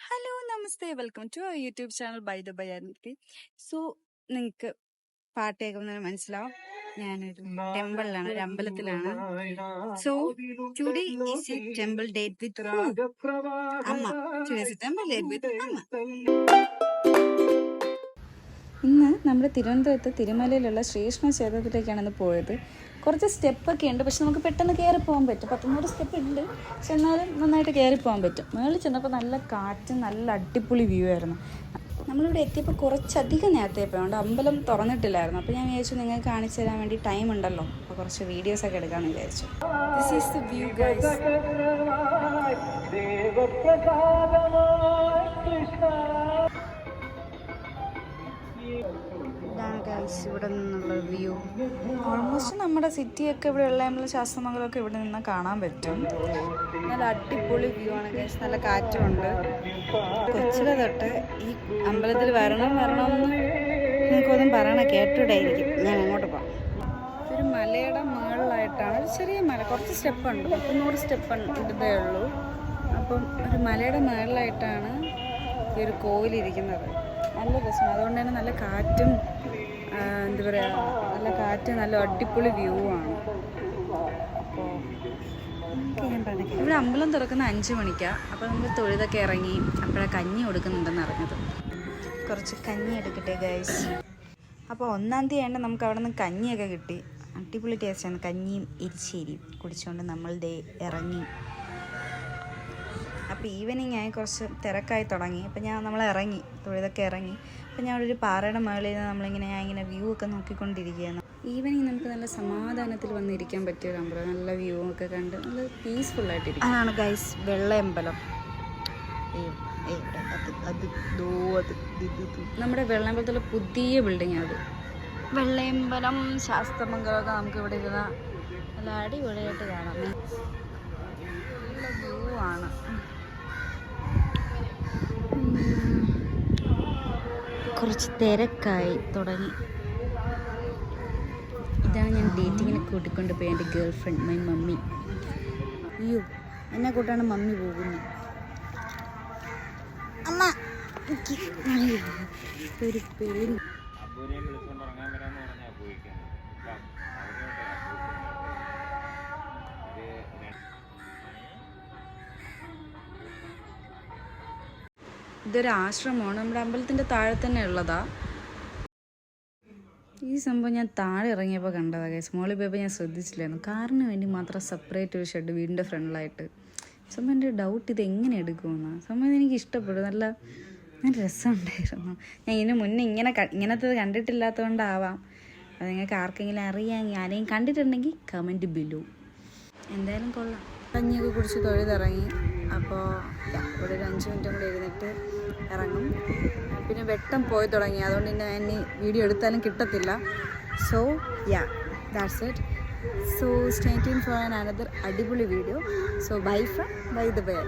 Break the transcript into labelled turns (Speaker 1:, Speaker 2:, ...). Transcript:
Speaker 1: Hello namaste, welcome to our YouTube channel by the by aunty. So നിങ്ങൾക്ക് പാട്ട് കേൾക്കുന്നത് മനസ്സിലാവും, ഞാനൊരു ടെമ്പിളിലാണ്, ഒരു അമ്പലത്തിലാണ്. So today is a temple date with amma. Temple date with അമ്മ. ഇന്ന് നമ്മുടെ തിരുവനന്തപുരത്ത് തിരുമലയിലുള്ള ശ്രീകൃഷ്ണ ക്ഷേത്രത്തിലേക്കാണ് പോയത്. കുറച്ച് സ്റ്റെപ്പൊക്കെ ഉണ്ട്, പക്ഷെ നമുക്ക് പെട്ടെന്ന് കയറി പോകാൻ പറ്റും. 100 സ്റ്റെപ്പ് ഉണ്ട്, പക്ഷെ എന്നാലും നന്നായിട്ട് കയറി പോകാൻ പറ്റും. മുകളിൽ ചെന്നപ്പോൾ നല്ല കാറ്റും നല്ല അടിപൊളി വ്യൂ ആയിരുന്നു. നമ്മളിവിടെ എത്തിയപ്പോൾ കുറച്ചധികം നേരത്തെ പോയതുകൊണ്ട് അമ്പലം തുറന്നിട്ടില്ലായിരുന്നു. അപ്പോൾ ഞാൻ വിചാരിച്ചു നിങ്ങൾക്ക് കാണിച്ചു തരാൻ വേണ്ടി ടൈം ഉണ്ടല്ലോ, അപ്പോൾ കുറച്ച് വീഡിയോസൊക്കെ എടുക്കാമെന്ന് വിചാരിച്ചു. This is the view guys. ഇതാണ് ഗൈസ് ഇവിടെ നിന്നുള്ള വ്യൂ. ഓൾമോസ്റ്റ് നമ്മുടെ സിറ്റിയൊക്കെ ഇവിടെ ഉള്ള നമ്മൾ ശാസ്ത്രമംഗലമൊക്കെ ഇവിടെ നിന്ന് കാണാൻ പറ്റും. നല്ല അടിപൊളി വ്യൂ ആണ് ഗൈസ്, നല്ല കാറ്റുമുണ്ട്. കൊച്ചിലെ തൊട്ട് ഈ അമ്പലത്തിൽ വരണമെന്ന് നമുക്കൊന്നും പറയണ കേട്ടിട്ടായിരിക്കും. ഞാൻ അങ്ങോട്ട് പോകാം. ഒരു മലയുടെ മുകളിലായിട്ടാണ്, ഒരു ചെറിയ മല, കുറച്ച് സ്റ്റെപ്പുണ്ട്, 100 സ്റ്റെപ്പ് ഇതേ ഉള്ളൂ. അപ്പം ഒരു മലയുടെ മുകളിലായിട്ടാണ് ഈ ഒരു കോവിലിരിക്കുന്നത്. നല്ല രസമാണ്, അതുകൊണ്ട് തന്നെ നല്ല കാറ്റും എന്താ പറയുക, നല്ല കാറ്റ്, നല്ല അടിപൊളി വ്യൂ ആണ്. അപ്പോൾ ഞാൻ പറഞ്ഞത് ഇവിടെ അമ്പലം തുറക്കുന്ന 5 മണിക്കാണ്. അപ്പോൾ നമ്മൾ തൊഴുതൊക്കെ ഇറങ്ങി, അപ്പോഴാണ് കഞ്ഞി കൊടുക്കുന്നുണ്ടെന്ന് അറിഞ്ഞത്. കുറച്ച് കഞ്ഞി എടുക്കട്ടെ ഗൈസ്. അപ്പോൾ 1-ാം തീയതി നമുക്ക് അവിടെ നിന്ന് കഞ്ഞിയൊക്കെ കിട്ടി. അടിപൊളി ടേസ്റ്റാണ്. കഞ്ഞിയും എരിശ്ശേരിയും കുടിച്ചുകൊണ്ട് നമ്മൾ ഇറങ്ങി. അപ്പോൾ ഈവനിങ് ആയി, കുറച്ച് തിരക്കായി തുടങ്ങി. അപ്പോൾ നമ്മൾ ഇറങ്ങി, തൊഴുതൊക്കെ ഇറങ്ങി. അപ്പോൾ ഞാൻ ഒരു പാറയുടെ മുകളിൽ നിന്ന് ഞാൻ ഇങ്ങനെ വ്യൂ ഒക്കെ നോക്കിക്കൊണ്ടിരിക്കുകയാണ്. ഈവനിങ് നമുക്ക് നല്ല സമാധാനത്തിൽ വന്നിരിക്കാൻ പറ്റിയ ഒരു അമ്പലം, നല്ല വ്യൂ ഒക്കെ കണ്ട് നല്ല പീസ്ഫുള്ളായിട്ടിരിക്കും. അതാണ് ഗൈസ് വെള്ളയമ്പലം. നമ്മുടെ വെള്ളയമ്പലത്തിലെ പുതിയ ബിൽഡിംഗ് അത്. വെള്ളയമ്പലം ശാസ്ത്രമംഗലമൊക്കെ നമുക്ക് ഇവിടെ ഇരുന്ന നല്ല അടിപൊളിയായിട്ട് കാണാം. നല്ല വ്യൂ ആണ്. കുറച്ച് തിരക്കായി തുടങ്ങി. ഇതാണ് ഞാൻ ഡേറ്റിങ്ങിനെ കൂട്ടിക്കൊണ്ട് പോയി എൻ്റെ ഗേൾ ഫ്രണ്ട്, മൈ മമ്മി. അയ്യോ, എന്നെ കൂട്ടാണ് മമ്മി പോകുന്നത്. അമ്മ ഒരു പേര്. ഇതൊരു ആശ്രമമാണ്, നമ്മുടെ അമ്പലത്തിൻ്റെ താഴെ തന്നെ ഉള്ളതാ. ഈ സംഭവം ഞാൻ താഴെ ഇറങ്ങിയപ്പോൾ കണ്ടതാണ് ഗൈസ്. മോളിൽ പോയപ്പോൾ ഞാൻ ശ്രദ്ധിച്ചില്ലായിരുന്നു. കാറിന് വേണ്ടി മാത്രം സെപ്പറേറ്റ് ഒരു ഷെഡ് വീടിൻ്റെ ഫ്രണ്ടിലായിട്ട്. സംഭവം എൻ്റെ ഡൗട്ട്, ഇത് എങ്ങനെ എടുക്കുമെന്നാണ്. സംഭവം എനിക്ക് ഇഷ്ടപ്പെട്ടു, നല്ല രസമുണ്ടായിരുന്നു. ഞാൻ ഇതിന് മുന്നേ ഇങ്ങനത്തത് കണ്ടിട്ടില്ലാത്തതുകൊണ്ടാവാം. അത് നിങ്ങൾക്ക് ആർക്കെങ്കിലും അറിയാമെങ്കിൽ, ആരെയും കണ്ടിട്ടുണ്ടെങ്കിൽ കമൻറ്റ് ബിലോ. എന്തായാലും കൊള്ളാം. കഞ്ഞിയൊക്കെ കുടിച്ച് തൊഴുതിറങ്ങി. അപ്പോൾ ഇവിടെ ഒരു 5 മിനിറ്റും കൂടെ ഇരുന്നിട്ട് ഇറങ്ങും. പിന്നെ വെട്ടം പോയി തുടങ്ങി, അതുകൊണ്ട് തന്നെ ഞാൻ ഇനി വീഡിയോ എടുത്താലും കിട്ടത്തില്ല. So that's it. So stay tuned for another അടിപൊളി video. So bye from by the by.